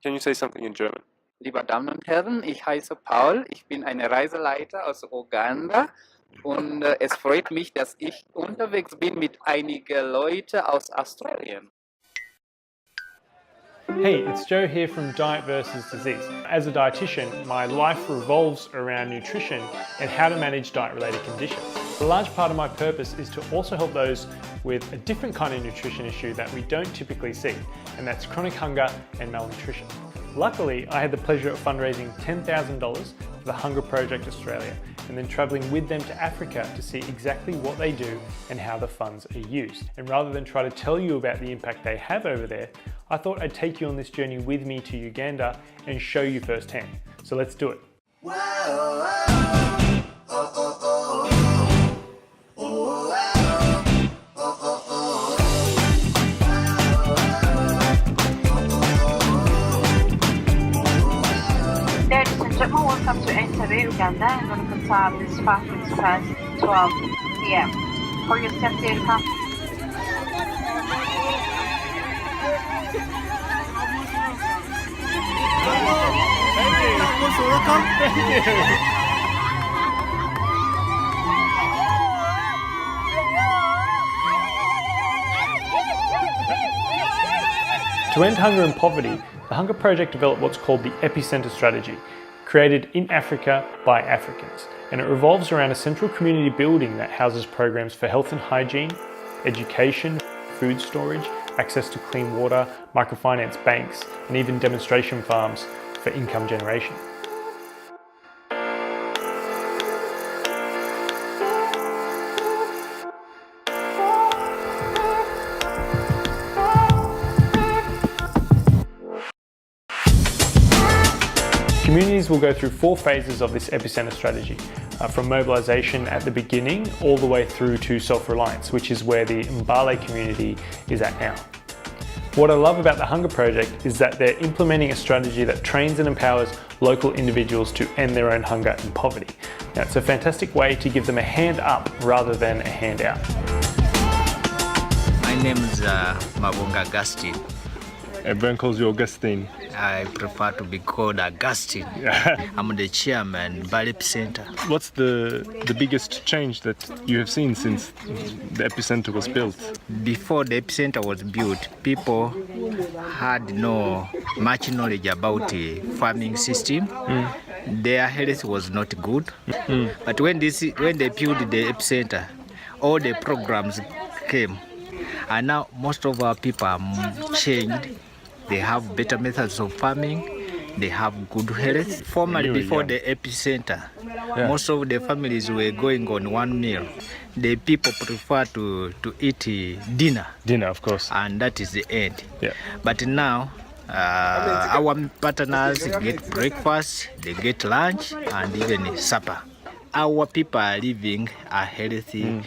Can you say something in German? Liebe Damen und Herren, ich heiße Paul, ich bin ein Reiseleiter aus Uganda und es freut mich, dass ich unterwegs bin mit einigen Leuten aus Australien. Hey, it's Joe here from Diet versus Disease. As a dietitian, my life revolves around nutrition and how to manage diet-related conditions. A large part of my purpose is to also help those with a different kind of nutrition issue that we don't typically see, and that's chronic hunger and malnutrition. Luckily, I had the pleasure of fundraising $10,000 for the Hunger Project Australia and then travelling with them to Africa to see exactly what they do and how the funds are used. And rather than try to tell you about the impact they have over there, I thought I'd take you on this journey with me to Uganda and show you firsthand. So let's do it. Ladies and gentlemen, welcome to Entebbe, Uganda, and on the time is 5 minutes past 12 p.m. For your safety and comfort. To end hunger and poverty, the Hunger Project developed what's called the Epicenter Strategy, created in Africa by Africans. And it revolves around a central community building that houses programs for health and hygiene, education, food storage, access to clean water, microfinance banks, and even demonstration farms for income generation. Communities will go through 4 phases of this Epicenter strategy, from mobilisation at the beginning all the way through to self-reliance, which is where the Mbale community is at now. What I love about the Hunger Project is that they're implementing a strategy that trains and empowers local individuals to end their own hunger and poverty. Now, it's a fantastic way to give them a hand up rather than a handout. My name is Moringa Seed. Everyone calls you Augustine. I prefer to be called Augustine. I'm the chairman by Epicenter. What's the biggest change that you have seen since the Epicenter was built? Before the Epicenter was built, people had no much knowledge about the farming system. Their health was not good. But when they built the Epicenter, all the programs came. And now most of our people are changed. They have better methods of farming. They have good health. Formerly, before the Epicenter, most of the families were going on one meal. The people prefer to eat dinner. Dinner, of course. And that is the end. Yeah. But now, our partners get breakfast, they get lunch, and even supper. Our people are living a healthy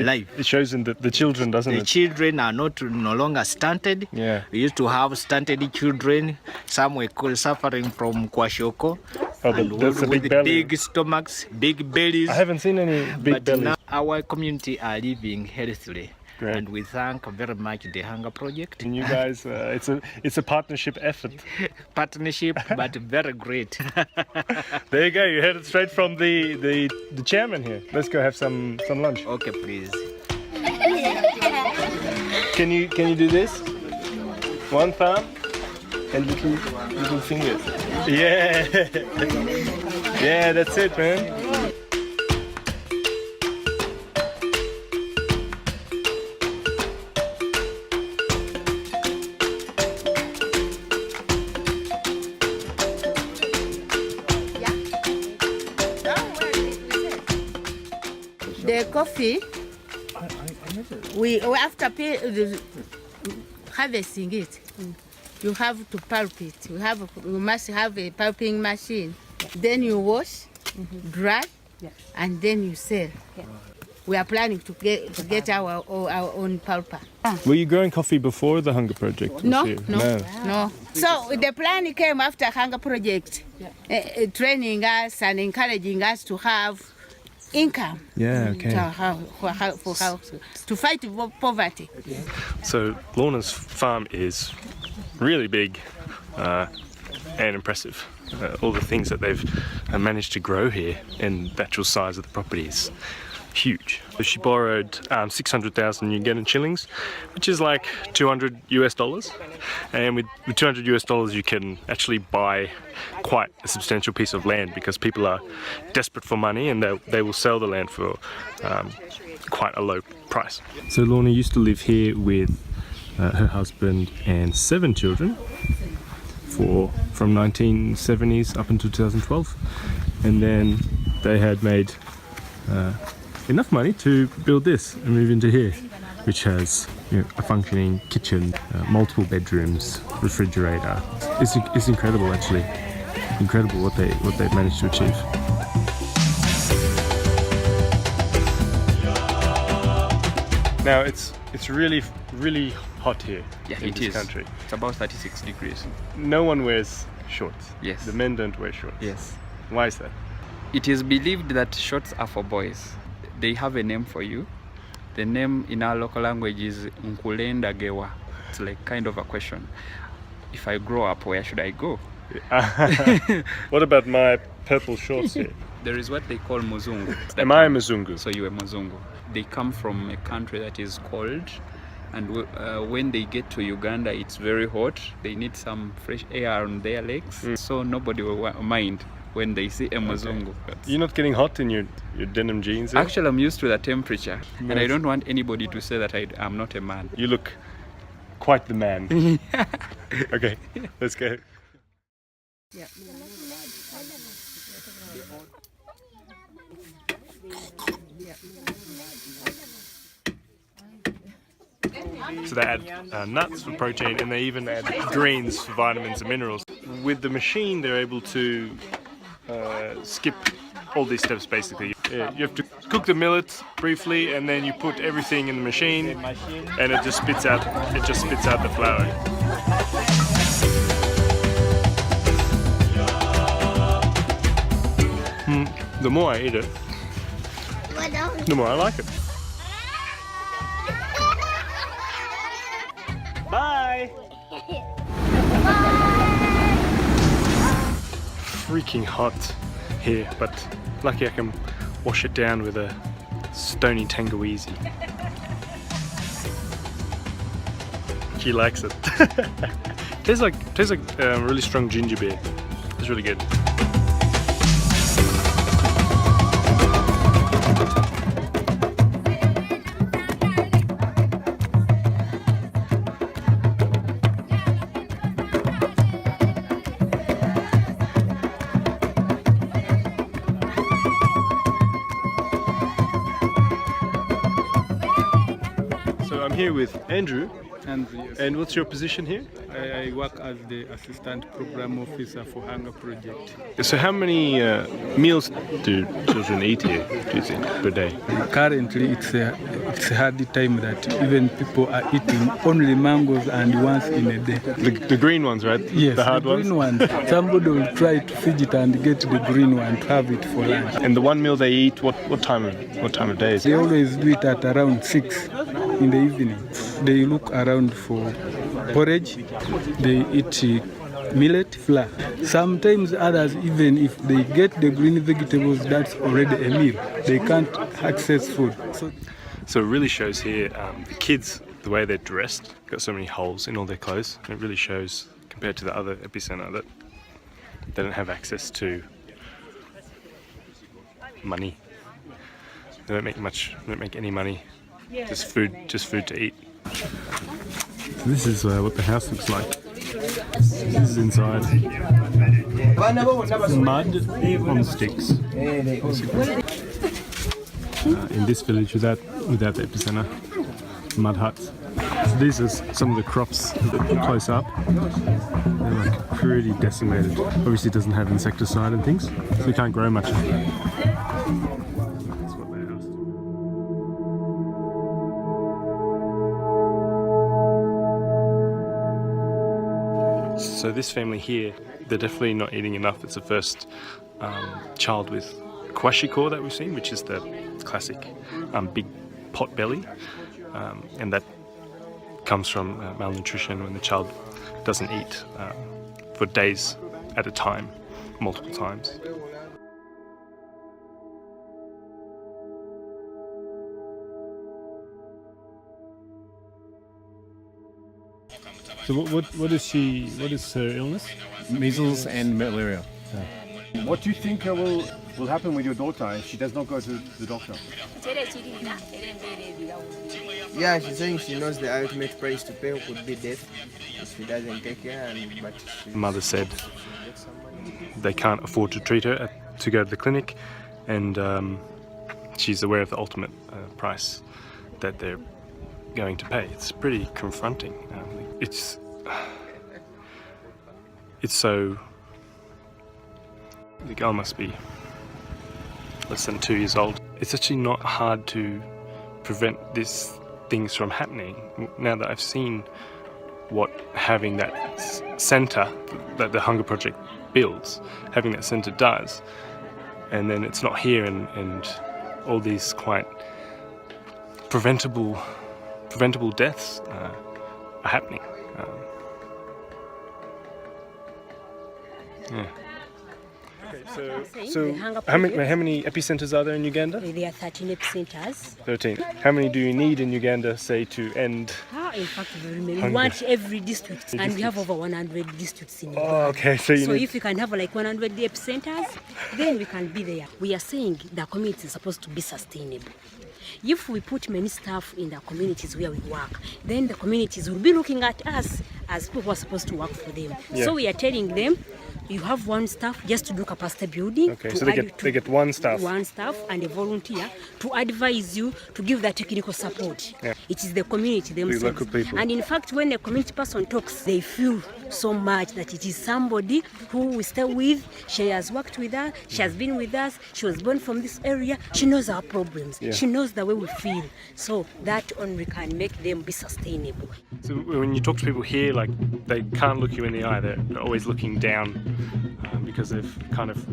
life. It shows in the children, doesn't it? The children are no longer stunted. Yeah. We used to have stunted children. Some were suffering from kwashiorkor. That's a big belly. Big stomachs, big bellies. I haven't seen any big bellies. Now our community are living healthily. Great. And we thank very much the Hunger Project. And you guys, it's a partnership effort. Partnership, but very great. There you go. You heard it straight from the chairman here. Let's go have some lunch. Okay, please. Can you do this? One thumb and little fingers. Yeah. Yeah, that's it, man. The coffee, we after harvesting it, you have to pulp it. You must have a pulping machine. Then you wash, dry, and then you sell. We are planning to get our own pulper. Were you growing coffee before the Hunger Project was No, here? no. So the plan came after Hunger Project, training us and encouraging us to have income. Yeah, okay. To fight poverty. So Lorna's farm is really big. and impressive. All the things that they've managed to grow here, and the actual size of the property is huge. So she borrowed 600,000 Ugandan shillings, which is like $200 US. And with $200 US, you can actually buy quite a substantial piece of land, because people are desperate for money and they will sell the land for quite a low price. So Lorna used to live here with her husband and 7 children from 1970s up until 2012, and then they had made enough money to build this and move into here, which has, you know, a functioning kitchen, multiple bedrooms, refrigerator. It's incredible, actually. Incredible what they've managed to achieve. Now it's really hot here. Yeah, in it this is. country. It's about 36 degrees. No one wears shorts. Yes. The men don't wear shorts. Yes. Why is that? It is believed that shorts are for boys. They have a name for you. The name in our local language is Nkulenda Gewa. It's like kind of a question. If I grow up, where should I go? What about my purple shorts here? There is what they call Muzungu. Am I a Mzungu? So you are Muzungu. They come from a country that is cold, and when they get to Uganda, it's very hot. They need some fresh air on their legs, so nobody will mind when they see a Muzungu. You're not getting hot in your denim jeans there? Actually, I'm used to the temperature, and I Nice. don't want anybody to say that I'm not a man. You look quite the man. Okay, let's go. So they add nuts for protein, and they even add greens for vitamins and minerals. With the machine, they're able to skip all these steps basically. You have to cook the millet briefly, and then you put everything in the machine, and it just spits out the flour. The more I eat it, the more I like it. Bye! Freaking hot here, but lucky I can wash it down with a stony tangawizi. She likes it. tastes like really strong ginger beer. It's really good. So I'm here with Andrew. And yes, And what's your position here? I work as the assistant program officer for Hunger Project. So how many meals do children eat here, do you think, per day? Currently, it's a hard time that even people are eating only mangoes and once in a day. The green ones, right? Yes, The hard green ones? one. Somebody will try to fidget and get the green one to have it for lunch. And the one meal they eat, what time of day is They it? always do it at around 6 in the evening. They look around for porridge. They eat millet flour. Sometimes others, even if they get the green vegetables, that's already a meal. They can't access food. So it really shows here the kids, the way they're dressed, got so many holes in all their clothes. And it really shows, compared to the other epicenter, that they don't have access to money. They don't make any money. Just food to eat. So this is what the house looks like. This is inside. Mud on sticks. In this village, without the epicenter, mud huts. So these are some of the crops close up. They're like pretty decimated. Obviously, it doesn't have insecticide and things, so we can't grow much of it. That's what their house is. So this family here, they're definitely not eating enough. It's the first child with kwashikor that we've seen, which is the classic big pot belly, and that comes from malnutrition when the child doesn't eat for days at a time, multiple times. So what is her illness? Measles and malaria. What do you think will happen with your daughter if she does not go to the doctor? Yeah, she's saying she knows the ultimate price to pay could be death if she doesn't take care. The mother said they can't afford to treat her to go to the clinic, and she's aware of the ultimate price that they're going to pay. It's pretty confronting. It's so. The girl must be less than 2 years old. It's actually not hard to prevent these things from happening. Now that I've seen what having that centre that the Hunger Project builds, having that centre does, and then it's not here, and all these quite preventable deaths are happening. Yeah. So how many epicenters are there in Uganda? There are 13 epicenters. 13. How many do you need in Uganda, say, to end? In fact, very many. We want every district, and we have over 100 districts in Uganda. Oh, okay. So if we can have like 100 epicenters, then we can be there. We are saying the community is supposed to be sustainable. If we put many staff in the communities where we work, then the communities will be looking at us as people who are supposed to work for them. Yeah. So we are telling them, you have one staff just to do capacity building. Okay, so they get one staff. One staff and a volunteer to advise you, to give that technical support. Yeah. It is the community themselves. The local people. And in fact, when a community person talks, they feel so much that it is somebody who we stay with. She has worked with us, she has been with us, she was born from this area, she knows our problems, she knows the way we feel. So that only can make them be sustainable. So when you talk to people here, like, they can't look you in the eye, they're always looking down because they've kind of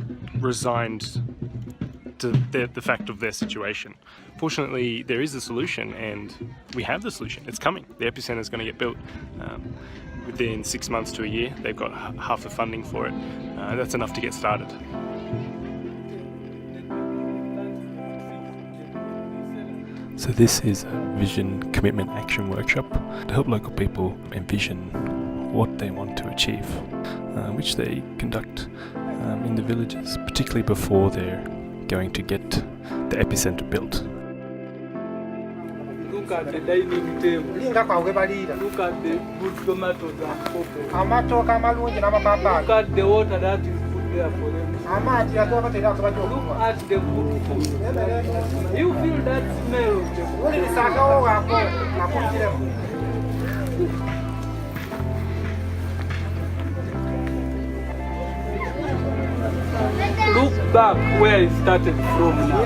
resigned to the fact of their situation. Fortunately, there is a solution, and we have the solution. It's coming. The epicenter is going to get built within 6 months to a year. They've got half the funding for it. That's enough to get started. So this is a Vision Commitment Action Workshop to help local people envision what they want to achieve, which they conduct in the villages, particularly before they're going to get the epicenter built. Look at the dining table. Look at the good tomatoes and pawpaw. Look at the water that is put there for them. Look at the good food. You feel that smell of the food. Look back where it started from now.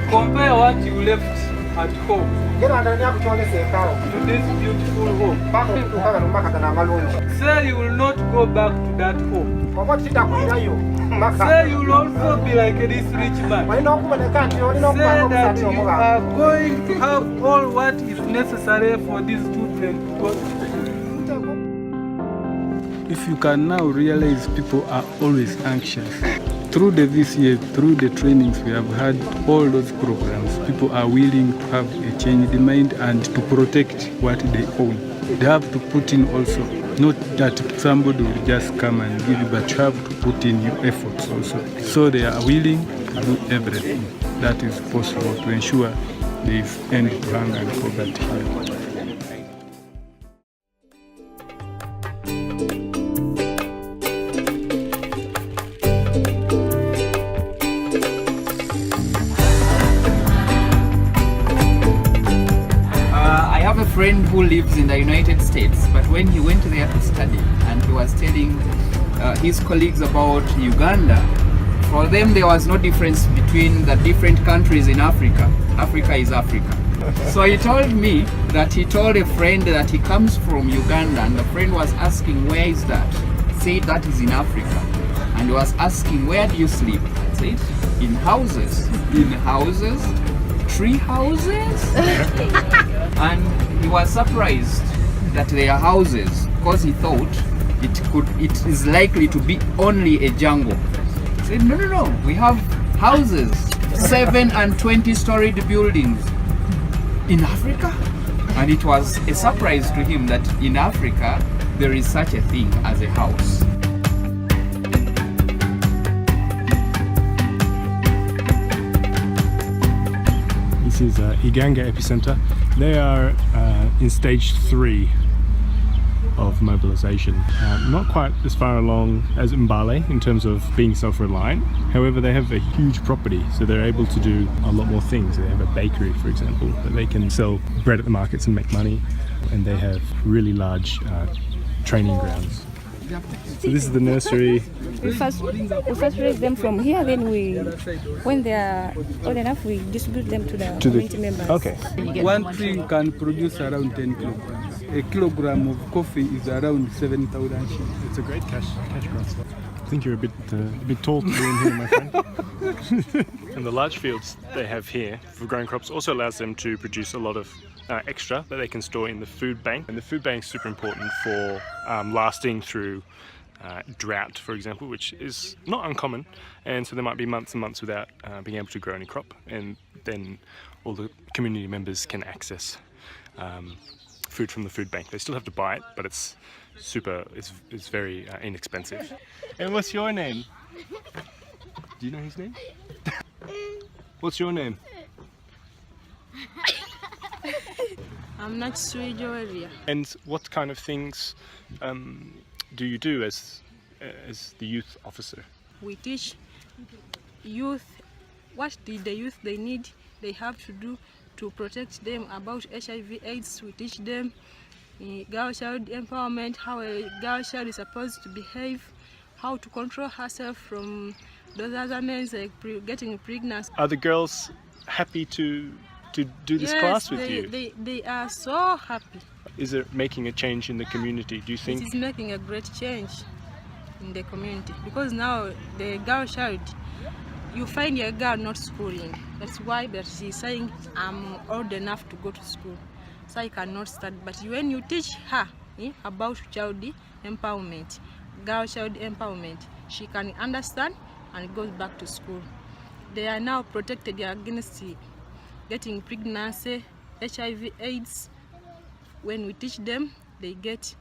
Compare what you left at home to this beautiful home. Say you will not go back to that home. Say you will also be like this rich man. Say that you are going to have all what is necessary for these children to go to school. If you can now realize people are always anxious. Through the VCA, through the trainings we have had, all those programs, people are willing to have a change in mind and to protect what they own. They have to put in also, not that somebody will just come and give you, but you have to put in your efforts also. So they are willing to do everything that is possible to ensure there is end to hunger and poverty here. Friend who lives in the United States, but when he went there to study and he was telling his colleagues about Uganda, for them there was no difference between the different countries in Africa. Africa is Africa. So he told me that he told a friend that he comes from Uganda, and the friend was asking, where is that? He said that is in Africa. And he was asking, where do you sleep? I said, in houses. In houses? Tree houses? And he was surprised that they are houses, because he thought it is likely to be only a jungle. I said, no, we have houses, 7 and 20-storied buildings in Africa. And it was a surprise to him that in Africa there is such a thing as a house. This is Uganda Epicenter. They are in stage 3 of mobilization. Not quite as far along as Mbale in terms of being self-reliant. However, they have a huge property, so they're able to do a lot more things. They have a bakery, for example, that they can sell bread at the markets and make money. And they have really large training grounds. So this is the nursery. We first raise them from here, then when they are old enough, we distribute them to the community members. Okay. One tree can produce around 10 kilograms. A kilogram of coffee is around 7,000 shillings. It's a great cash crop. I think you're a bit tall to be in here, my friend. And the large fields they have here for growing crops also allows them to produce a lot of extra that they can store in the food bank. And the food bank is super important for lasting through drought, for example, which is not uncommon. And so there might be months and months without being able to grow any crop. And then all the community members can access food from the food bank. They still have to buy it, but it's very inexpensive. And what's your name? Do you know his name? What's your name? I'm not Joelia. And what kind of things do you do as the youth officer? We teach youth what the youth they need, they have to do to protect them about HIV/AIDS. We teach them girl child empowerment, how a girl child is supposed to behave, how to control herself from those other men like getting pregnant. Are the girls happy to do this class with you? They are so happy. Is it making a change in the community, do you think? It is making a great change in the community because now the girl child, you find a girl not schooling. That's why but she's saying, I'm old enough to go to school, so I cannot study. But when you teach her about child empowerment, girl child empowerment, she can understand and goes back to school. They are now protected against getting pregnancy, HIV/AIDS. When we teach them, they get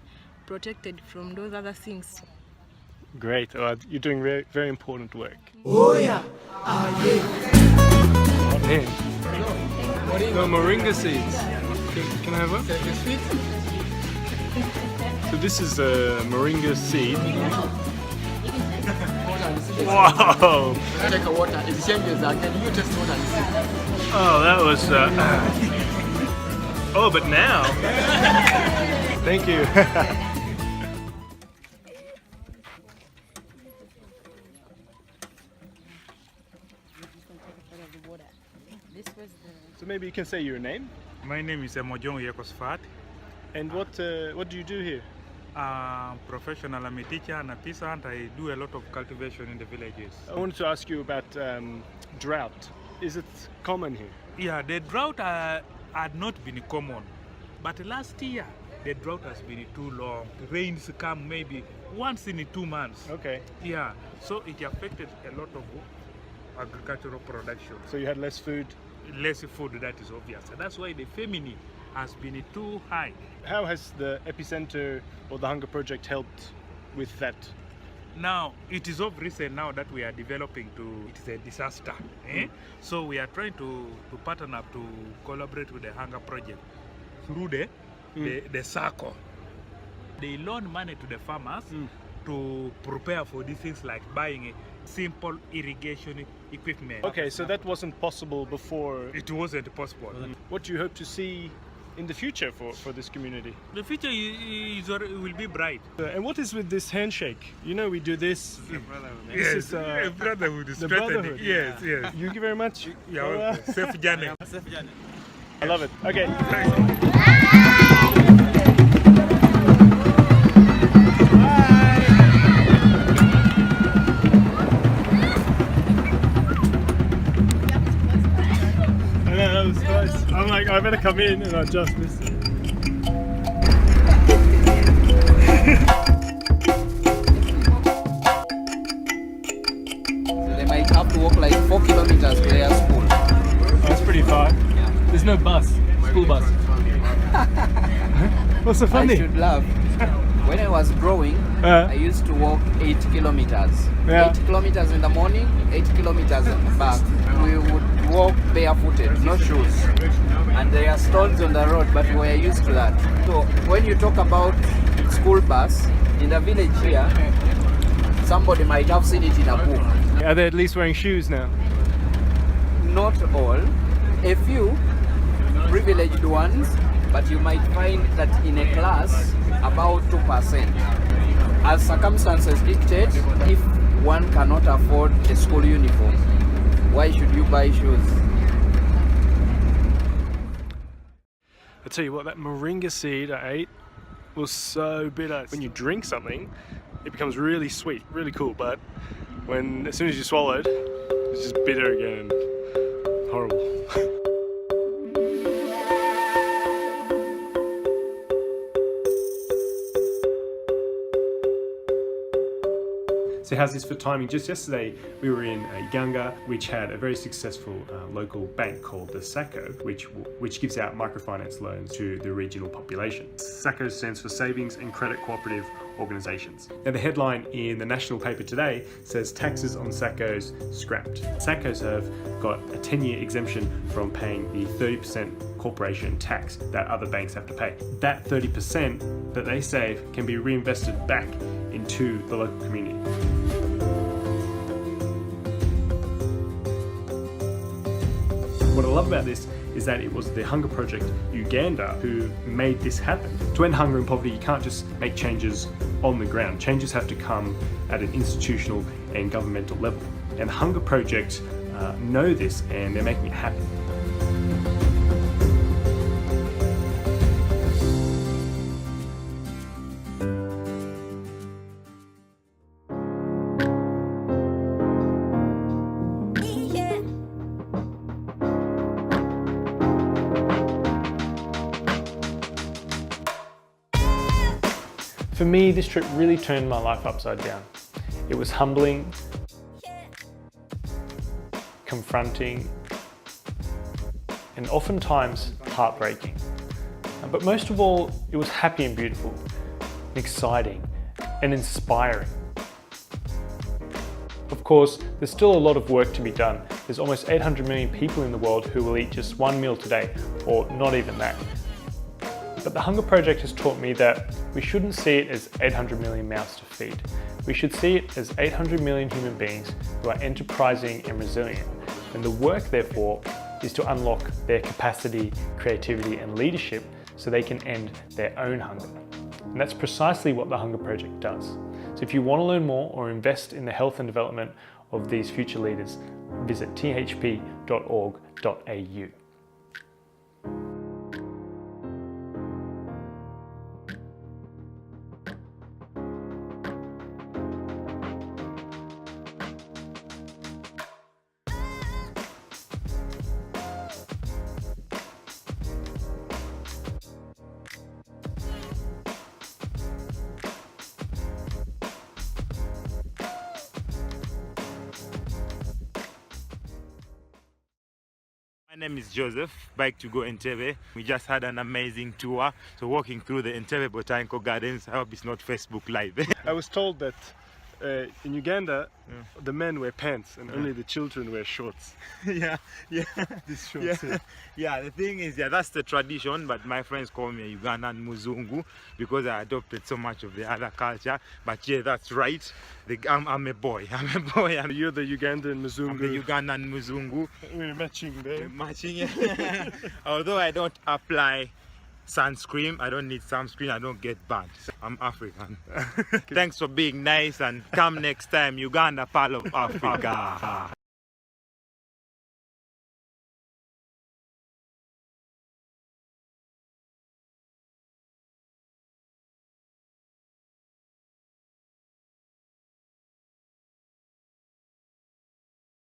protected from those other things. Great, you're doing very, very important work. Oh yeah, Man. No, Moringa seeds. Can I have one? So this is a Moringa seed. Wow! Take a water, it changes that. Can you test water and see? Oh, that was oh, but now. Thank you. So maybe you can say your name. My name is Emojong Yekosfat. And what do you do here? Professional, I'm a teacher and a peasant. I do a lot of cultivation in the villages. I wanted to ask you about drought. Is it common here? Yeah, the drought had not been common, but last year the drought has been too long. Rains come maybe once in 2 months. Okay. Yeah, so it affected a lot of agricultural production. So you had less food? Less food, that is obvious. And that's why the famine has been too high. How has the Epicenter or the Hunger Project helped with that? Now, it is of recent now that we are developing it is a disaster. So we are trying to partner up to collaborate with the Hunger Project through the circle. They loan money to the farmers to prepare for these things like buying a simple irrigation equipment. Okay, so that wasn't possible before. It wasn't possible. What do you hope to see in the future for this community? The future will be bright. And what is with this handshake? You know, we do this. Yes, This is a brotherhood. the brotherhood. Yes, yes. Thank you very much. Yeah, safe journey. I love it. Okay. I'm like, I better come in and adjust this. no bus, school bus. What's so funny? I should laugh. When I was growing, I used to walk 8 kilometers. Yeah. 8 kilometers in the morning, 8 kilometers back. We would walk barefooted, no shoes. And there are stones on the road, but we are used to that. So when you talk about school bus, in the village here, somebody might have seen it in a book. Are they at least wearing shoes now? Not all. A few privileged ones, but you might find that in a class, about 2%. As circumstances dictate, if one cannot afford a school uniform, why should you buy shoes? I tell you what, that moringa seed I ate was so bitter. When you drink something, it becomes really sweet, really cool, but as soon as you swallow it, it's just bitter again. Horrible. So how's this for timing? Just yesterday we were in Uganda, which had a very successful local bank called the SACCO, which gives out microfinance loans to the regional population. SACCO stands for Savings and Credit Cooperative Organisations. Now the headline in the national paper today says taxes on SACCOs scrapped. SACCOs have got a 10-year exemption from paying the 30% corporation tax that other banks have to pay. That 30% that they save can be reinvested back into the local community. What I love about this is that it was the Hunger Project Uganda who made this happen. To end hunger and poverty, you can't just make changes on the ground. Changes have to come at an institutional and governmental level. And the Hunger Project know this, and they're making it happen. For me, this trip really turned my life upside down. It was humbling, confronting, and oftentimes heartbreaking. But most of all, it was happy and beautiful, and exciting, and inspiring. Of course, there's still a lot of work to be done. There's almost 800 million people in the world who will eat just one meal today, or not even that. But the Hunger Project has taught me that we shouldn't see it as 800 million mouths to feed. We should see it as 800 million human beings who are enterprising and resilient. And the work, therefore, is to unlock their capacity, creativity, and leadership so they can end their own hunger. And that's precisely what the Hunger Project does. So if you want to learn more or invest in the health and development of these future leaders, visit thp.org.au. My name is Joseph, Bike to Go Entebbe. We just had an amazing tour. So walking through the Entebbe Botanical Gardens, I hope it's not Facebook Live. I was told that in Uganda, the men wear pants and only the children wear shorts. yeah. These shorts, yeah, the thing is, that's the tradition, but my friends call me a Ugandan Muzungu because I adopted so much of the other culture. But yeah, that's right. I'm a boy. You're the Ugandan Muzungu. I'm the Ugandan Muzungu. We're matching there. We're matching. Although I don't apply sunscreen, I don't need sunscreen, I don't get burnt. I'm African. Thanks for being nice, and come next time, Uganda, part of Africa.